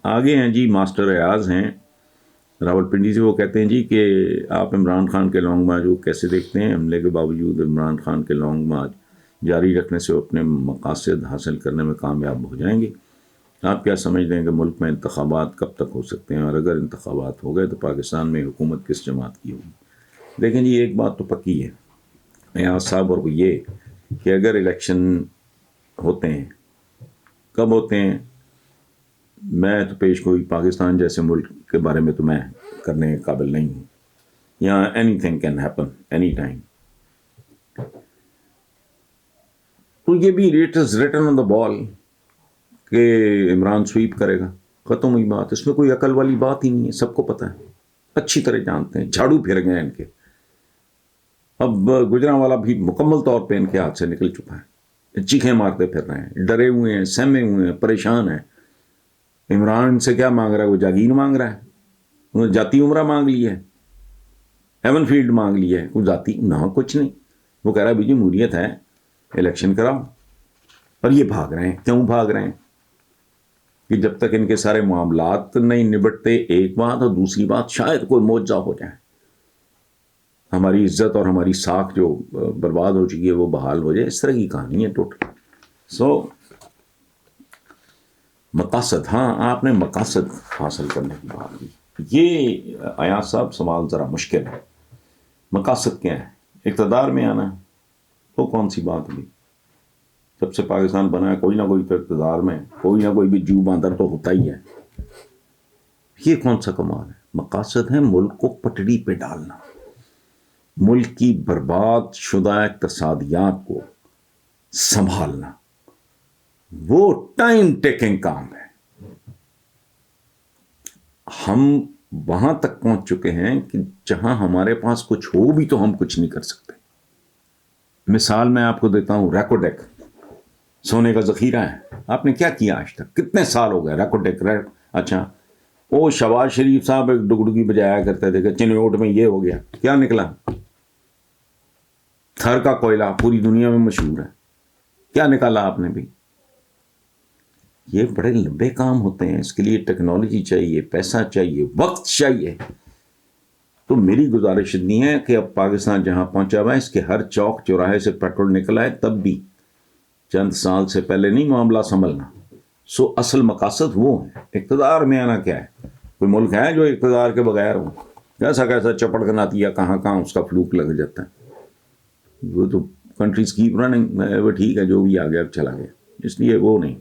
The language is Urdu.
آگے ہیں جی ماسٹر ایاز ہیں راولپنڈی سے، وہ کہتے ہیں جی کہ آپ عمران خان کے لانگ مارچ کو کیسے دیکھتے ہیں؟ حملے کے باوجود عمران خان کے لانگ مارچ جاری رکھنے سے اپنے مقاصد حاصل کرنے میں کامیاب ہو جائیں گے۔ آپ کیا سمجھتے ہیں کہ ملک میں انتخابات کب تک ہو سکتے ہیں، اور اگر انتخابات ہو گئے تو پاکستان میں حکومت کس جماعت کی ہوگی؟ دیکھیں جی، ایک بات تو پکی ہے ایاز صاحب، اور وہ یہ کہ اگر الیکشن ہوتے ہیں، کب ہوتے ہیں؟ میں تو پیش گوئی پاکستان جیسے ملک کے بارے میں تو میں کرنے کے قابل نہیں ہوں، یہاں any thing can happen any time. تو یہ بھی اٹ از ریٹن آن دا بال کہ عمران سویپ کرے گا، ختم ہوئی بات، اس میں کوئی عقل والی بات ہی نہیں ہے، سب کو پتہ ہے، اچھی طرح جانتے ہیں، جھاڑو پھر گئے ان کے۔ اب گجرانوالہ بھی مکمل طور پہ ان کے ہاتھ سے نکل چکا ہے، چیخیں مارتے پھر رہے ہیں، ڈرے ہوئے ہیں، سہمے ہوئے ہیں، پریشان ہیں۔ عمران سے کیا مانگ رہا ہے؟ وہ جاگیر مانگ رہا ہے، انہوں نے جاتی عمرہ مانگ لی ہے، ہیون فیلڈ مانگ لی ہے، کوئی ذاتی نہ کچھ نہیں۔ وہ کہہ رہا ہے بھی جمہوریت ہے، الیکشن کراؤ، اور یہ بھاگ رہے ہیں۔ کیوں بھاگ رہے ہیں؟ کہ جب تک ان کے سارے معاملات نہیں نبٹتے، ایک بات، اور دوسری بات شاید کوئی معجزہ ہو جائے، ہماری عزت اور ہماری ساکھ جو برباد ہو چکی ہے وہ بحال ہو جائے، اس طرح کی کہانی ہے ٹوٹل۔ مقاصد، ہاں آپ نے مقاصد حاصل کرنے کی بات کی، یہ ایاز صاحب سوال ذرا مشکل ہے۔ مقاصد کیا ہے؟ اقتدار میں آنا ہے، تو کون سی بات ہوئی؟ جب سے پاکستان بنا ہے کوئی نہ کوئی تو اقتدار میں، کوئی نہ کوئی بھی جو باندر تو ہوتا ہی ہے، یہ کون سا کمال ہے؟ مقاصد ہے ملک کو پٹڑی پہ ڈالنا، ملک کی برباد شدہ اقتصادیات کو سنبھالنا، وہ ٹائم ٹیکنگ کام ہے۔ ہم وہاں تک پہنچ چکے ہیں کہ جہاں ہمارے پاس کچھ ہو بھی تو ہم کچھ نہیں کر سکتے۔ مثال میں آپ کو دیتا ہوں، ریکوڈیک سونے کا ذخیرہ ہے، آپ نے کیا کیا آج تک؟ کتنے سال ہو گئے ریکوڈیک؟ اچھا، وہ شہباز شریف صاحب ایک ڈگڈگی بجایا کرتے تھے کہ چنوٹ میں یہ ہو گیا، کیا نکلا؟ تھر کا کوئلہ پوری دنیا میں مشہور ہے، کیا نکالا آپ نے بھی؟ یہ بڑے لمبے کام ہوتے ہیں، اس کے لیے ٹیکنالوجی چاہیے، پیسہ چاہیے، وقت چاہیے۔ تو میری گزارش اتنی ہے کہ اب پاکستان جہاں پہنچا ہوا ہے، اس کے ہر چوک چوراہے سے پیٹرول نکلا ہے، تب بھی چند سال سے پہلے نہیں معاملہ سنبھلنا۔ اصل مقاصد وہ ہے۔ اقتدار میں آنا کیا ہے؟ کوئی ملک ہے جو اقتدار کے بغیر ہو؟ کیسا کیسا چپڑ کناتی ہے، کہاں کہاں اس کا فلوک لگ جاتا ہے۔ وہ تو کنٹریز کیپ رننگ، وہ ٹھیک ہے جو بھی آ گیا چلا گیا، اس لیے وہ نہیں۔